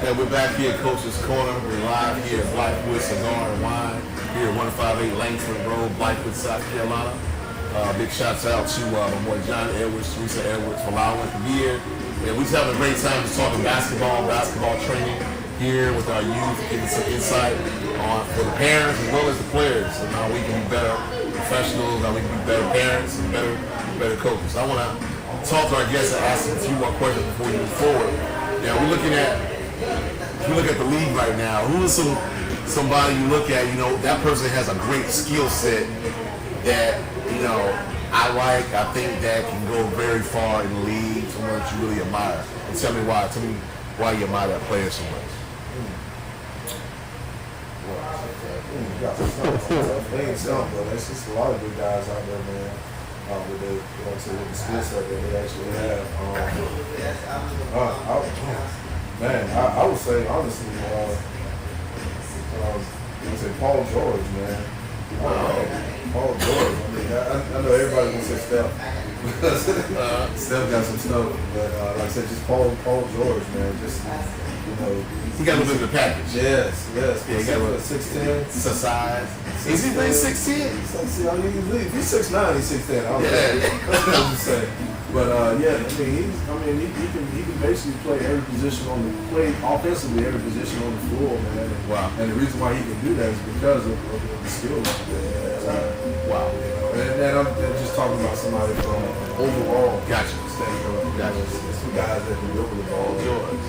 And we're back here at Coach's Corner. We're live here at Blythwood, Cigar and Wine, here at 158 Langford Road, Blythwood, South Carolina. Big shouts out to my boy John Edwards, Teresa Edwards for allowing us to be here. And we're just having a great time just talking basketball training here with our youth, getting some insight on for the parents as well as the players, and how we can be better professionals, how we can be better parents and better coaches. I want to talk to our guests and ask them a few more questions before we move forward. Now we look at the league right now. Who is somebody you look at? You know, that person has a great skill set that I think that can go very far in the league. Someone that you really admire. And tell me why you admire that player so much. There's just a lot of good guys out there, man. With the skill set that they actually have. I would say honestly, I say Paul George, man. Paul George. I mean, I know everybody wants to say Steph. Steph got some stuff, but like I said, just Paul George, man. Just he got a little bit of the package. Yes. Yeah, he got a 6'10". It's a size. Is he playing 6'10"? I mean, if he's 6'9", he's 6'10". I don't know. That's what I'm saying. But he can basically play every position play offensively every position on the floor, man. Wow. And the reason why he can do that is because of the skill level. Wow. And I'm just talking about somebody from overall. Gotcha. Gotcha. Some guys that can dribble the ball. George.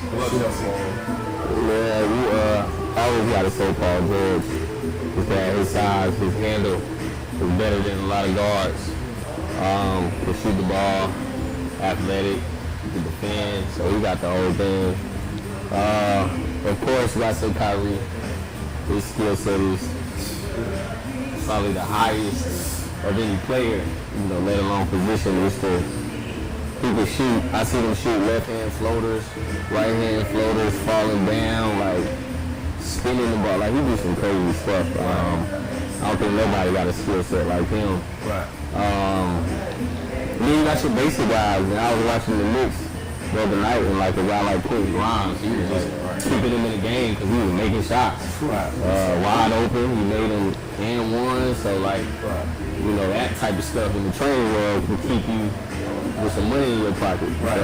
I always got to say Paul George. Because his size, his handle is better than a lot of guards. Can shoot the ball, athletic, can defend, so he got the whole thing. Of course, you got to say Kyrie. His skill set is probably the highest of any player, let alone position. He can shoot. I see them shoot left-hand floaters, right-hand floaters, falling down, like spinning the ball. Like, he do some crazy stuff. I don't think nobody got a skill set like him. Right. Then you got your basic guys, and I was watching the Knicks the other night, and like a guy like Quentin Grimes, he was just keeping him in the game because he was making shots. Wide open, he made them and one, so like, that type of stuff in the training world can keep you with some money in your pocket. Right.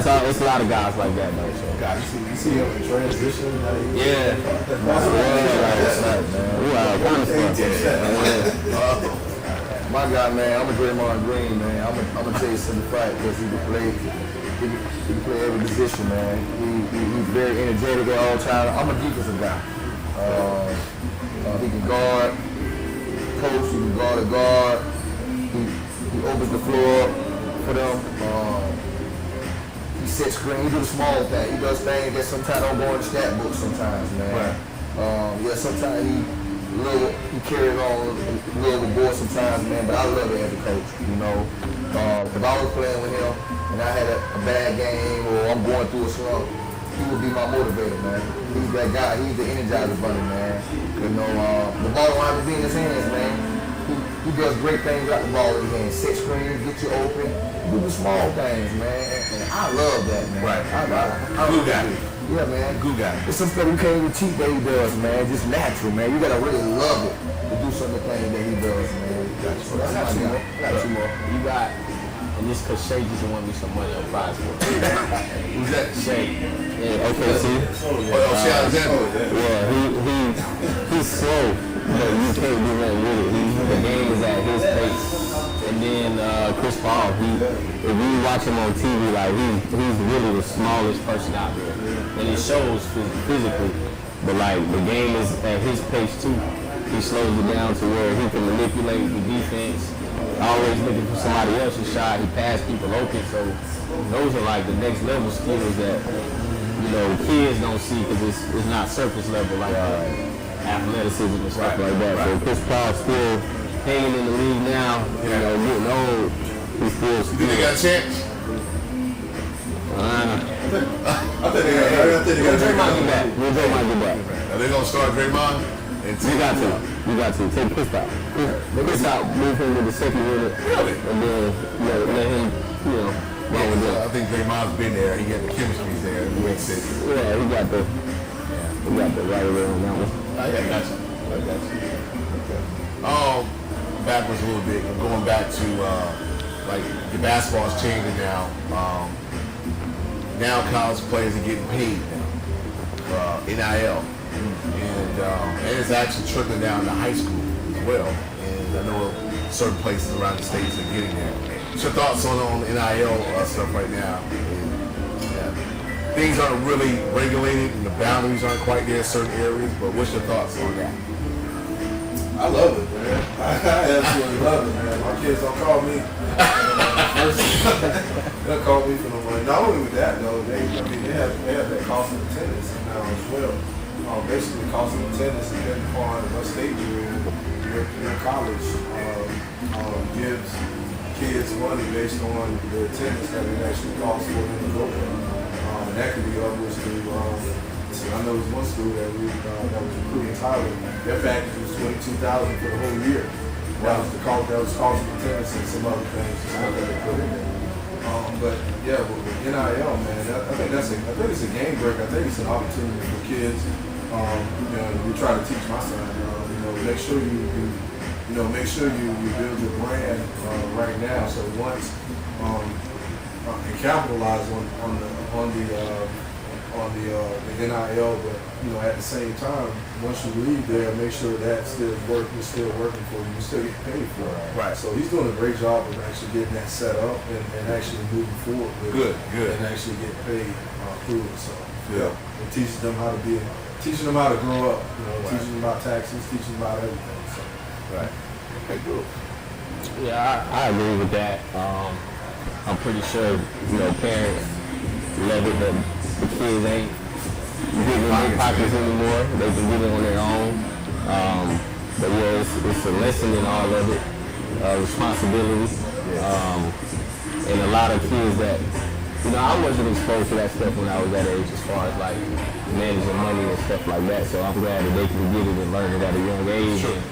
So, it's a lot of guys like that though. So. God, you see him in transition? Yeah. My guy, man, I'm a Draymond Green, man. I'm gonna tell you something fact because he can play every position, man. He's very energetic at all times. I'm a defensive guy. He can guard, post, he can guard a guard. He opens the floor for them. He sets screen. He do the small thing. He does things that sometimes don't go in the stat book sometimes, man. Right. Sometimes he carries on a little overboard sometimes, man, but I love it as a coach, If I was playing with him and I had a bad game or I'm going through a slump, he would be my motivator, man. He's that guy. He's the energizer bunny, man. The ball don't have to be in his hands, man. He does great things without the ball in his hands. Set screens, get you open, do the small things, man. And I love that, man. Right. I Glue guy. Yeah, man. Glue guy. It's some stuff you can't even teach that he does, man. Just natural, man. You gotta really love it to do some of the things that he does, man. I got two more. You got, and this because Shay just won me some money on prize for. Who's that? Shay. Yeah, Okay, see? Shay Alexander. Yeah, he's slow, but you can't do nothing with it. The game is at his pace. And then Chris Paul, if you watch him on TV, like he's really the smallest person out there. And it shows physically. But like the game is at his pace too. He slows it down to where he can manipulate the defense. Always looking for somebody else's shot. He pass people open. So those are like the next level skills that kids don't see because it's not surface level like athleticism and stuff like that. So Chris Paul still hanging in the league now, getting old. He's still. You think they got a chance? I think they got Draymond get back. Draymond get back. Are they gonna start Draymond? You got to take Chris out. Chris out, move him to the second unit, and then let him, wrong with them. I think Draymond's been there. He got the chemistry there. It makes sense. Yeah, he got the right away on that one. I got you. Backwards a little bit. Going back to like the basketball's changing now. Now college players are getting paid now. NIL. And it's actually trickling down to high school as well. And I know certain places around the states are getting there. What's your thoughts on NIL stuff right now? Things aren't really regulated and the boundaries aren't quite there in certain areas, but what's your thoughts on that? I love it, man. I absolutely love it, man. My kids don't call me. They'll call me for the money. Not only with that, though, they have that cost of attendance now as well. Basically, cost of attendance depending upon what stage you're in. Your college gives kids money based on the attendance that it actually costs for them to go there. And that could be upwards to, I know there's one school that was recruiting Tyler. Their package was $22,000 for the whole year. That was the cost. That was cost of attendance and some other things that they put in there. But yeah, with NIL, man, I think it's a game break. I think it's an opportunity for kids. We try to teach my son. Make sure you build your brand right now. So once and capitalize on the NIL, but at the same time, once you leave there, make sure that is still working for you. You still get paid for it. Right. So he's doing a great job of actually getting that set up and actually moving forward with it. And actually get paid through it. So it teaches them how to grow up. Teaching them about taxes, teaching them about everything. So. Right. Okay, good. Yeah, I agree with that. I'm pretty sure, parents love it that the kids ain't giving their pockets anymore. They can get it on their own. But yeah, it's a lesson in all of it. Responsibility. And a lot of kids that, I wasn't exposed to that stuff when I was that age as far as like managing money and stuff like that. So I'm glad that they can get it and learn it at a young age. Sure.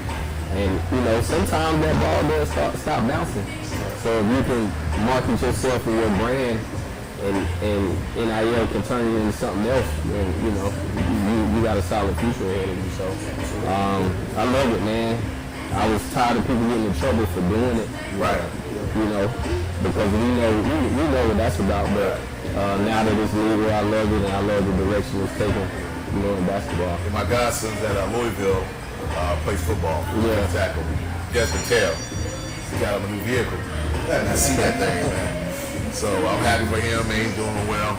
And sometimes that ball does stop bouncing. So if you can market yourself and your brand and NIL can turn it into something else, then you got a solid future ahead of you. So I love it, man. I was tired of people getting in trouble for doing it. Right. Because we know what that's about. But now that it's legal, I love it, and I love the direction it's taking, in basketball. And my godson's at Louisville plays football. Yeah. Tackle. Just can tell. He got him a new vehicle. And I see that thing, man. So I'm happy for him, man. He's doing well.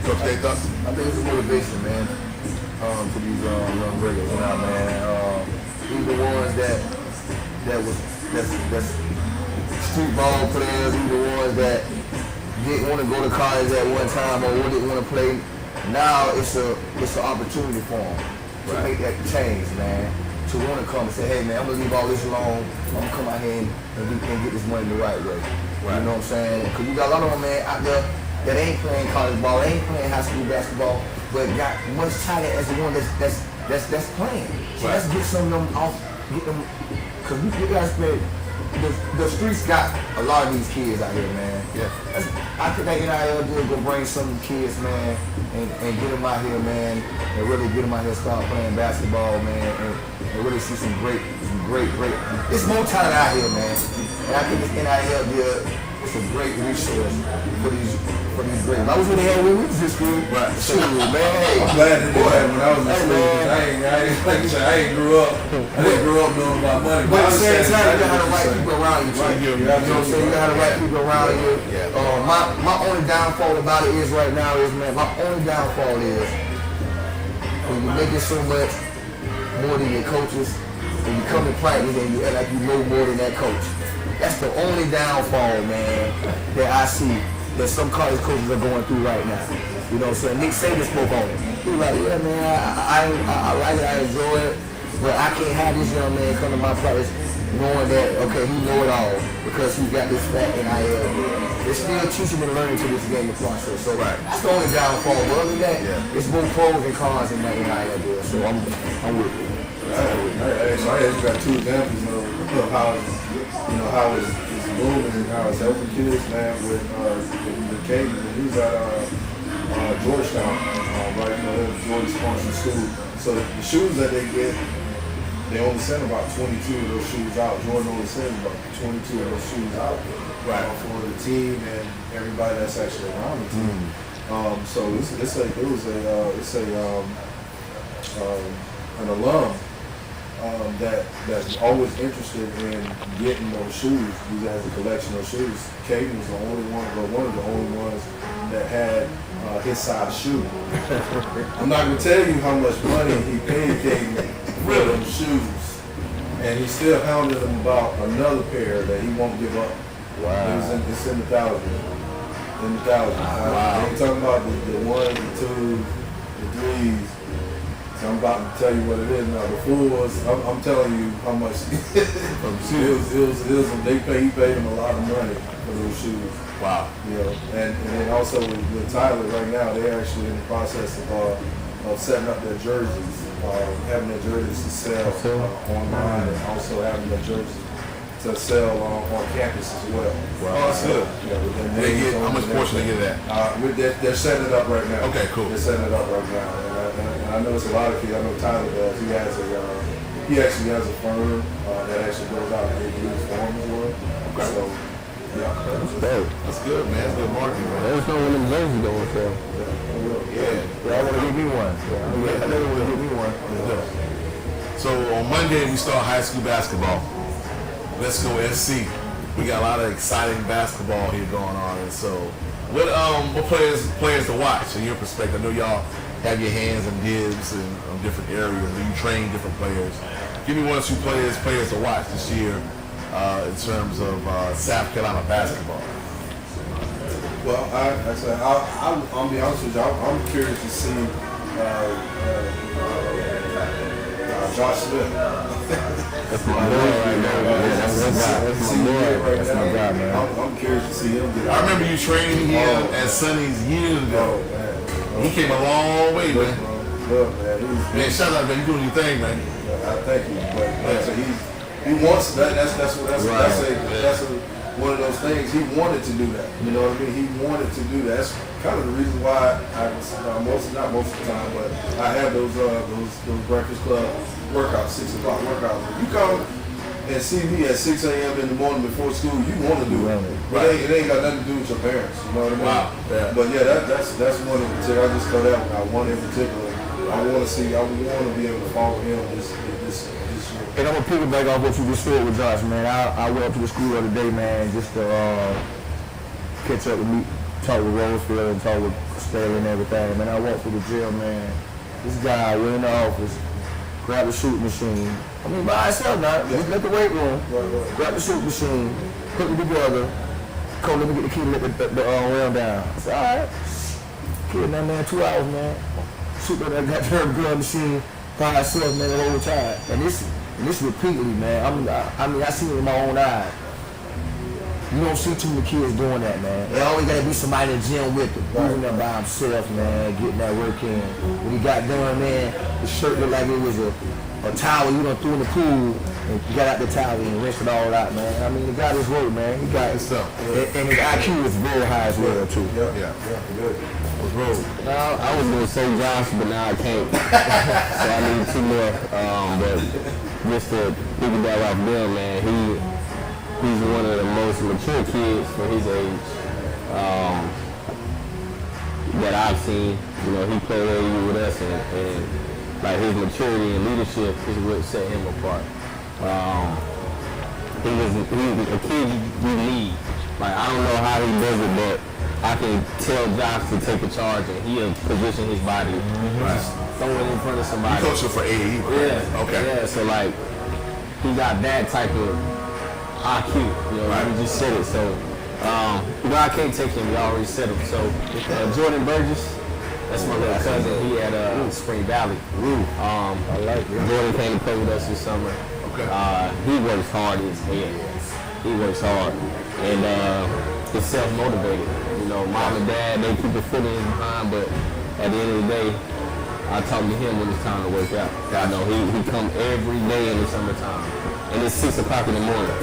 Coach, Day thoughts? I think it's a motivation, man, to these young breakers now, man. These the ones that's street ball players. These the ones that didn't want to go to college at one time or didn't want to play. Now it's an opportunity for them to make that change, man. To want to come and say, hey, man, I'm gonna leave all this alone. I'm gonna come out here and get this money the right way. Right. You know what I'm saying? Because you got a lot of them, man, out there that ain't playing college ball, ain't playing high school basketball, but got much tighter as the one that's playing. So let's get some of them off, get them, because we guys play. The streets got a lot of these kids out here, man. Yeah. I think that NIL deal go bring some kids, man, and get them out here, man, and really get them out here, start playing basketball, man, and really see some great. It's more talent out here, man. And I think this NIL deal is a great resource for these great. I was in the hell when we was in school. Right. Shoot, man. Hey. I'm glad to do that when I was in school. I ain't like you said, I ain't grew up knowing about money. But at the same time, you gotta have the right people around you. Right. You know what I'm saying? You gotta have the right people around you. My only downfall about it is right now is, man, my only downfall is when you're making so much more than your coaches, when you come to practice and you act like you know more than that coach. That's the only downfall, man, that I see that some college coaches are going through right now. You know what I'm saying? Nick Saban spoke on it. He was like, yeah, man, I like it, I enjoy it, but I can't have this young man come to my practice knowing that, okay, he know it all because he got this fat NIL. It's still teaching and learning to this game of process. So that's the only downfall. But other than that, it's more pros and cons in that NIL deal. So I'm with it. So I just got two examples of how it's booming now. It's helping kids, man, with the Caden. He's at Georgetown, right? You know, Georgia sponsored school. So the shoes that they get, they only send about 22 of those shoes out. Jordan only sends about 22 of those shoes out, right, for the team and everybody that's actually around the team. So an alum that's always interested in getting those shoes. He has a collection of shoes. Caden was the only one, or one of the only ones that had his size shoe. I'm not gonna tell you how much money he paid Caden for them shoes, and he still hounded him about another pair that he won't give up. Wow! It's in the thousands. In the thousands. Wow. I ain't talking about the ones, the twos, the threes. So I'm about to tell you what it is now. The fours, I'm telling you how much. He paid him a lot of money for those shoes. Wow. You know, and then also with Tyler right now, they're actually in the process of setting up their jerseys, having their jerseys to sell online, and also having their jerseys to sell on campus as well. Wow. Oh, that's good. Yeah, how much portion they get that? They're setting it up right now. Okay, cool. They're setting it up right now. And I know it's a lot of kids. I know Tyler does. He actually has a firm that actually goes out and gives his form as well. Okay. So, yeah. That's good, man. That's good marketing, man. Let us know when them jerseys going for. Yeah. I want to give me one. I never want to give me one. So on Monday we start high school basketball. Let's go SC. We got a lot of exciting basketball here going on, and so what players to watch in your perspective? I know y'all have your hands and dibs in different areas. Do you train different players? Give me one or two players to watch this year in terms of South Carolina basketball. Well, I'll be honest with you. I'm curious to see Josh Smith. That's my boy right now. That's my guy, man. I'm curious to see him. I remember you training him at Sonny's years ago. He came a long way, man. Look, man, shout out, man. You doing your thing, man. I thank you, but so he wants that. That's one of those things. He wanted to do that. You know what I mean? He wanted to do that. That's kind of the reason why not most of the time, but I have those Breakfast Club workouts, 6 o'clock workouts. If you come and see me at 6 a.m. in the morning before school, you want to do it. But it ain't got nothing to do with your parents. You know what I mean? Wow. Yeah. But yeah, that's one in particular. I just thought that one in particular. I want to be able to follow him this year. And I'm gonna piggyback off what you just said with Josh, man. I went up to the school the other day, man, just to catch up with me, talk with Rosefield and talk with Staley and everything. Man, I walked through the gym, man. This guy went in the office, grabbed the shooting machine. I mean, by himself now, just left the weight room, grabbed the shooting machine, put it together. Come, let me get the key to let the round down. I said, all right. Kid, man, 2 hours, man. Shoot that goddamn gun machine by himself, man, the whole time. And this repeatedly, man. I mean, I seen it with my own eyes. You don't see too many kids doing that, man. There always gotta be somebody in the gym with him, moving up by himself, man, getting that work in. When he got done, man, the shirt looked like it was a towel you done threw in the pool, and you got out the towel and rinsed it all out, man. I mean, he got his work, man. He got his stuff. And his IQ was very high as well, too. Yeah, good. Now, I was gonna say Josh, but now I can't. So I need 2 more. But just to piggyback off Bill, man, he's one of the most mature kids for his age that I've seen. You know, he played AU with us, and like his maturity and leadership is what set him apart. He was a kid you need. Like, I don't know how he does it, but I can tell Josh to take a charge and he'll position his body, just throw it in front of somebody. You coach him for AE? Yeah. Okay. Yeah, so like, he got that type of IQ, you know, you just said it. So, you know, I can't take him, you already said him. So, Jordan Burgess, that's my little cousin. He at Spring Valley. I like it. Jordan came to play with us this summer. Okay. He works hard in his head. He works hard. And he's self-motivated. You know, mom and dad, they keep a foot in his behind, but at the end of the day, I talk to him when it's time to work out. I know he come every day in the summertime. And it's 6 o'clock in the morning.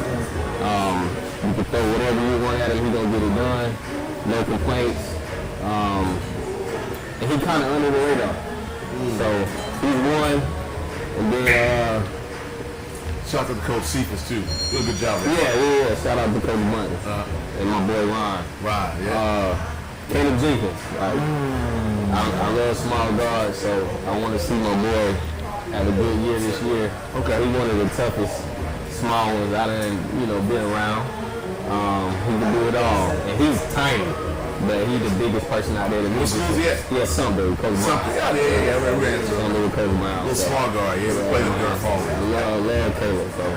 You can throw whatever you want at him, he gonna get it done. No complaints. And he kind of under the radar. So he's one. And then shout out to Coach Cephas too. Did a good job. Yeah. Shout out to Coach Bunton and my boy Ron. Caleb Jenkins. Like, I love small guards, so I want to see my boy have a good year this year. Okay. He's one of the toughest small ones I done, been around. He can do it all, and he's tiny, but he's the biggest person out there. What school is he at? Yeah, Sunbury, Coach Miles. Yeah, we ran into him. Sunbury, Coach Miles. Little small guard, we played him during fall. Love Caleb, so I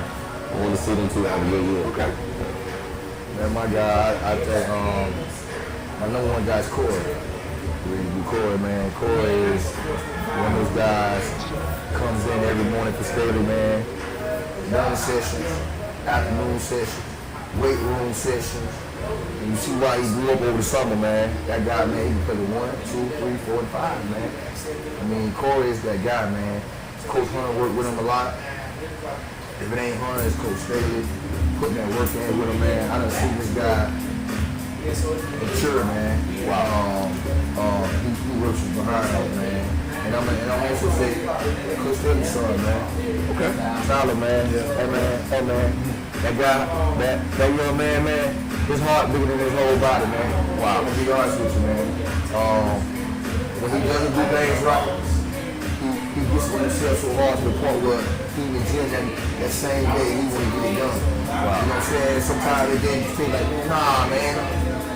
want to see them two have a good year. Okay. Man, my guy, I think my number one guy is Corey. Corey, man. Corey is one of those guys comes in every morning for study, man. Morning sessions, afternoon sessions, weight room sessions. And you see why he grew up over the summer, man. That guy, man, he can play with 1, 2, 3, 4, and 5, man. I mean, Corey is that guy, man. Coach Hunter worked with him a lot. If it ain't Hunter, it's Coach Staley putting that work in with him, man. I done seen this guy mature, man. Wow. He works from behind him, man. And I'm also say Coach Staley's son, man. Okay. Tyler, man. Hey, man. That guy, that young man, his heart bigger than his whole body, man. Wow. I'm gonna be honest with you, man. When he doesn't do things right, he gets on himself so hard to the point where he in the gym that same day he wanna get it done. Wow. You know what I'm saying? Sometimes they then feel like, nah, man,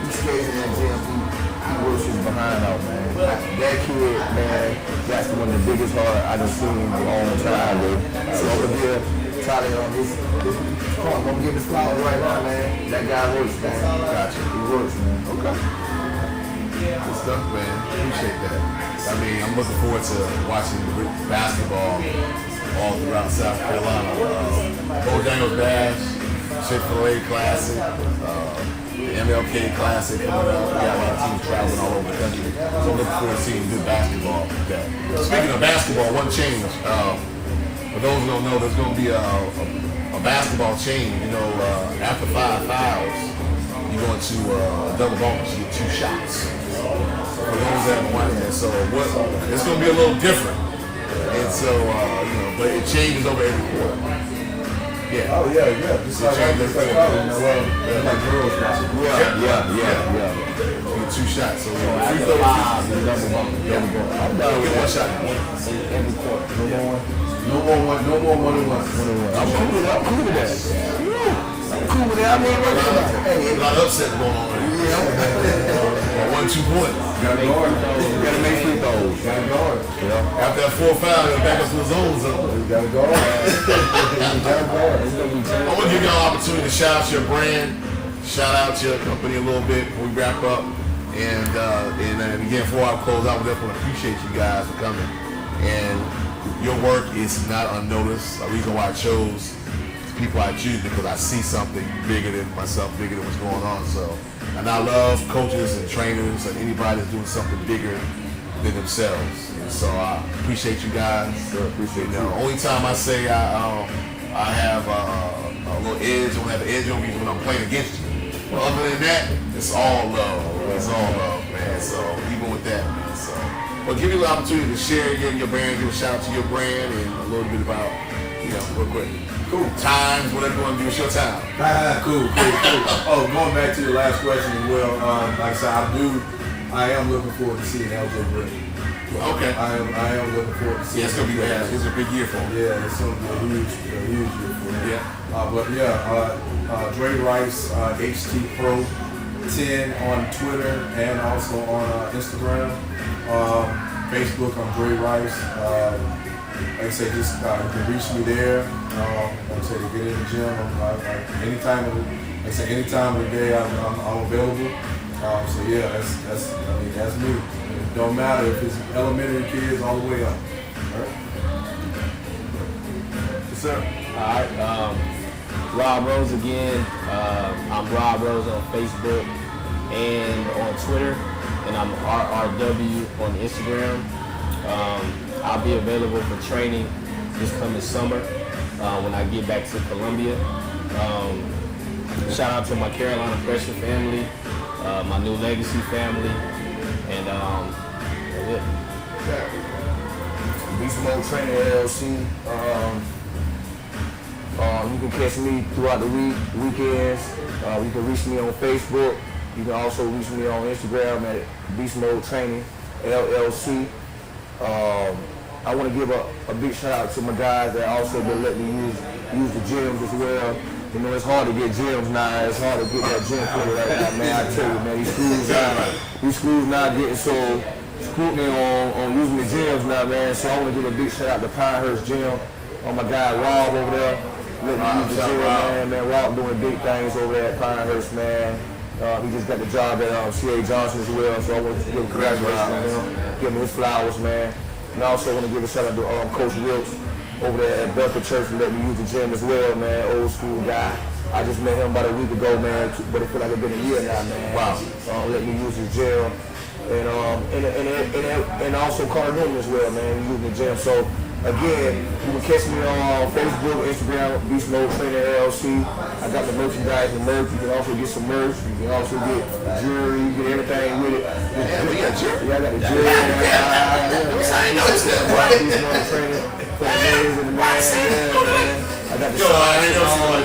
he stays in that gym. He works his behind out, man. That kid, man, that's one of the biggest heart I done seen in a long time, man. So over here, Tyler on this I'm gonna give his flowers right now, man. That guy works, man. Gotcha. He works, man. Okay. Good stuff, man. Appreciate that. I mean, I'm looking forward to watching basketball all throughout South Carolina. Bojangles Bash, Chick-fil-A Classic, the MLK Classic coming up. We got a lot of teams traveling all over the country. So I'm looking forward to seeing good basketball. Okay. Speaking of basketball, one change. For those who don't know, there's going to be a basketball change. After 5 fouls, you go into a double bonus. You get 2 shots. For those that haven't watched that, so it's going to be a little different. And so, but it changes over every quarter. Yeah. Oh yeah. Just like girls basketball. Yeah. You get 2 shots. So free throws. I'm done with 1 shot. Every quarter. No more one-on-one. I'm cool with that. I'm cool with that. I mean, a lot of upset going on right here. 1-2 point. Gotta guard. You gotta make free throws. Gotta guard. Yeah. After that 4 foul, you back up to the zone zone. You gotta guard. I want to give y'all an opportunity to shout out your brand, shout out your company a little bit before we wrap up. And again, before I close out, we definitely appreciate you guys for coming. And your work is not unnoticed. The reason why I chose the people I choose because I see something bigger than myself, bigger than what's going on. So, and I love coaches and trainers and anybody that's doing something bigger than themselves. And so I appreciate you guys. Sure, appreciate you. The only time I say I have a little edge, I have an edge over you when I'm playing against you. But other than that, it's all love. It's all love, man. So even with that, man. So. But give you the opportunity to share your brand, give a shout out to your brand, and a little bit about, real quick. Cool. Times, whatever you want to do, it's your time. Cool. Oh, going back to your last question as well, like I said, I am looking forward to seeing LJ Britt. Okay. I am looking forward to seeing it's going to be it's a big year for him. Yeah, it's going to be a huge year for him. Yeah. Dre Rice, HT Pro 10 on Twitter and also on Instagram. Facebook, I'm Dre Rice. Like I said, just you can reach me there. Like I said, to get in the gym, anytime of the day, I'm available. So yeah, that's me. It don't matter if it's elementary kids all the way up. All right. Yes, sir. All right. Rob Rose again. I'm Rob Rose on Facebook and on Twitter. And I'm RRW on Instagram. I'll be available for training this coming summer when I get back to Columbia. Shout out to my Carolina Pressure family, my New Legacy family, and that's it. Beast Mode Training LLC. You can catch me throughout the weekends. You can reach me on Facebook. You can also reach me on Instagram at Beast Mode Training LLC. I want to give a big shout out to my guys that also been letting me use the gyms as well. You know, it's hard to get gyms now. It's hard to get that gym fitted right now, man. I tell you, man, these schools now getting so scrutiny on using the gyms now, man. So I want to give a big shout out to Pinehurst Gym. On my guy Rob over there, letting me use the gym, man. Rob doing big things over there at Pinehurst, man. He just got the job at C.A. Johnson as well, so I want to give congratulations on him. Give him his flowers, man. And I also want to give a shout out to Coach Wilkes over there at Bethel Church and let me use the gym as well, man. Old school guy. I just met him about a week ago, man, but it feel like it's been a year now, man. Wow. Let me use his gym. And also Carter Newman as well, man, using the gym. So again, you can catch me on Facebook, Instagram, Beast Mode Training LLC. I got the merchandise and merch. You can also get some merch. You can also get jewelry. You get everything with it. Yeah, we got jewelry. Yeah, I got the jewelry. I ain't noticed that, boy. Beast Mode Training for the ladies and the man. I got the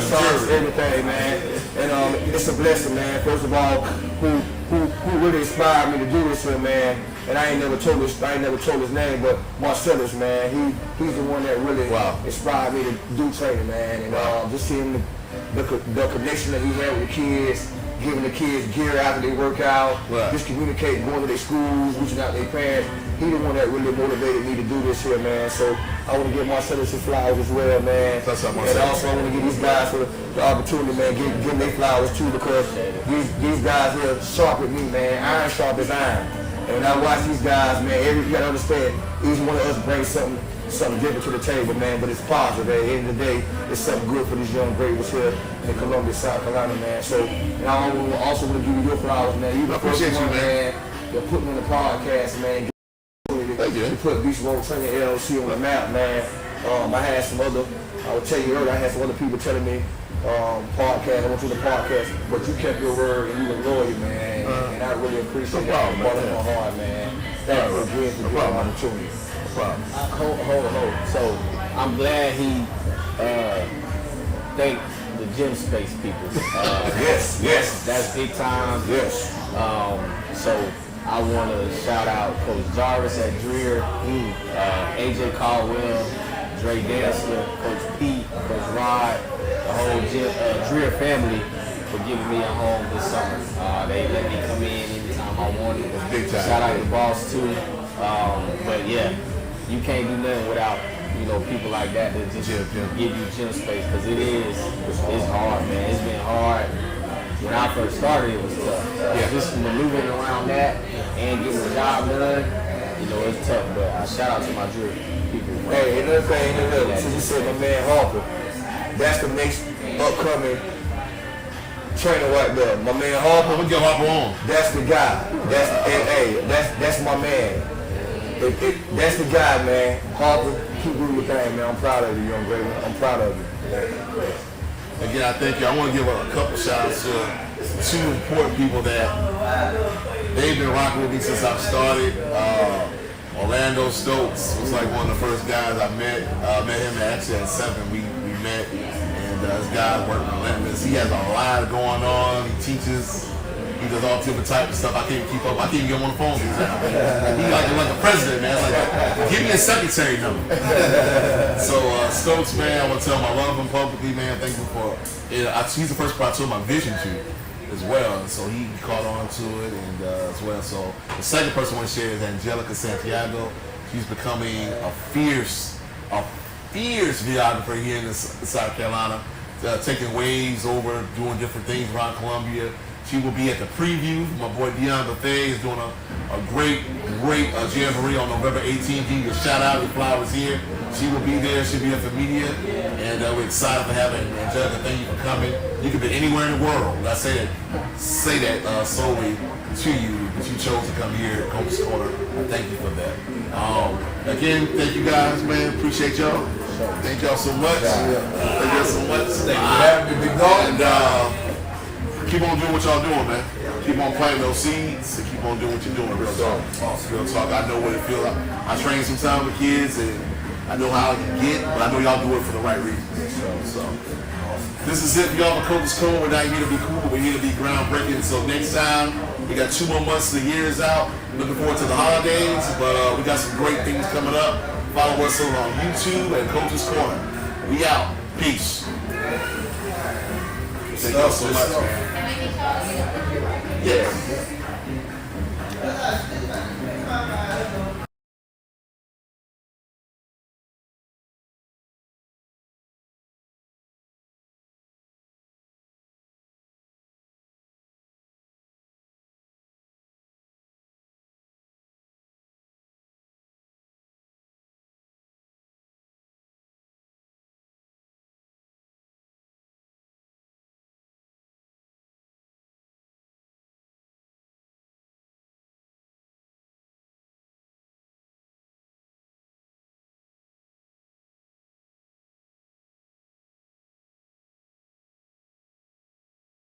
socks, everything, man. And it's a blessing, man. First of all, who really inspired me to do this here, man. And I ain't never told his name, but Marcellus, man. He's the one that really inspired me to do training, man. And just seeing the connection that he had with the kids, giving the kids gear after they work out, just communicating, going to their schools, reaching out to their parents. He the one that really motivated me to do this here, man. So I want to give Marcellus some flowers as well, man. That's up, and also I want to give these guys the opportunity, man, give them their flowers too, because these guys here sharpen me, man. Iron sharp as iron. And when I watch these guys, man, you gotta understand, each one of us brings something different to the table, man, but it's positive. At the end of the day, it's something good for these young bravers here in Columbia, South Carolina, man. So, and I also want to give you your flowers, man. You the first one, man, that put me on the podcast, man. You put Beast Mode Training LLC on the map, man. I had some other, I would tell you earlier, I had some other people telling me, podcast, I want you to podcast, but you kept your word and you were loyal, man. And I really appreciate that. You brought it on hard, man. Thank you again for giving the opportunity. Hold. So I'm glad he thanked the gym space people. Yes. That's big time. Yes. So I want to shout out Coach Jarvis at Dreer, AJ Caldwell, Dre Dancer, Coach Pete, Coach Rod, the whole Dreer family for giving me a home this summer. They let me come in anytime I wanted. Big time. Shout out to Boss too. But yeah, you can't do nothing without people like that that just give you gym space, because it's hard, man. It's been hard. When I first started, it was tough. Just maneuvering around that and getting the job done, it's tough. But I shout out to my Drew people. Hey, another thing, since you said my man Harper, that's the next upcoming trainer right there. My man Harper. We'll get Harper on. That's the guy. That's my man. That's the guy, man. Harper, keep doing your thing, man. I'm proud of you, young Grady. I'm proud of you. Again, I thank you. I want to give a couple shout-outs to two important people that they've been rocking with me since I started. Orlando Stokes was like one of the first guys I met. Met him actually at 7. We met, and this guy working relentless. He has a lot going on. He teaches. He does all different types of stuff. I can't even keep up. I can't even get him on the phone sometimes. He's like a president, man. It's like, give me a secretary number. So Stokes, man, I want to tell him I love him publicly, man. Thank you for it. He's the first person I told my vision to as well. And so he caught on to it and as well. So the second person I want to share is Angelica Santiago. She's becoming a fierce videographer here in South Carolina, taking waves over, doing different things around Columbia. She will be at the preview. My boy Dion Buffet is doing a great jamboree on November 18th. Give you a shout out. Your flowers here. She will be there. She'll be there for media, and we're excited for having Angelica. Thank you for coming. You could be anywhere in the world. I say that solely to you, but you chose to come here at Coach's Corner. Thank you for that. Again, thank you guys, man. Appreciate y'all. Thank y'all so much. Thank y'all so much. Thank you for having me, big dog. And keep on doing what y'all doing, man. Keep on planting those seeds and keep on doing what you're doing. Real talk. Real talk. I know what it feels like. I train some time with kids and I know how it can get, but I know y'all do it for the right reasons. So this is it for y'all. Coach's Code. We're not here to be cool, but we're here to be groundbreaking. So next time, we got 2 more months of the years out. Looking forward to the holidays, but we got some great things coming up. Follow us on YouTube and Coach's Corner. We out. Peace. Thank y'all so much, man. Yeah.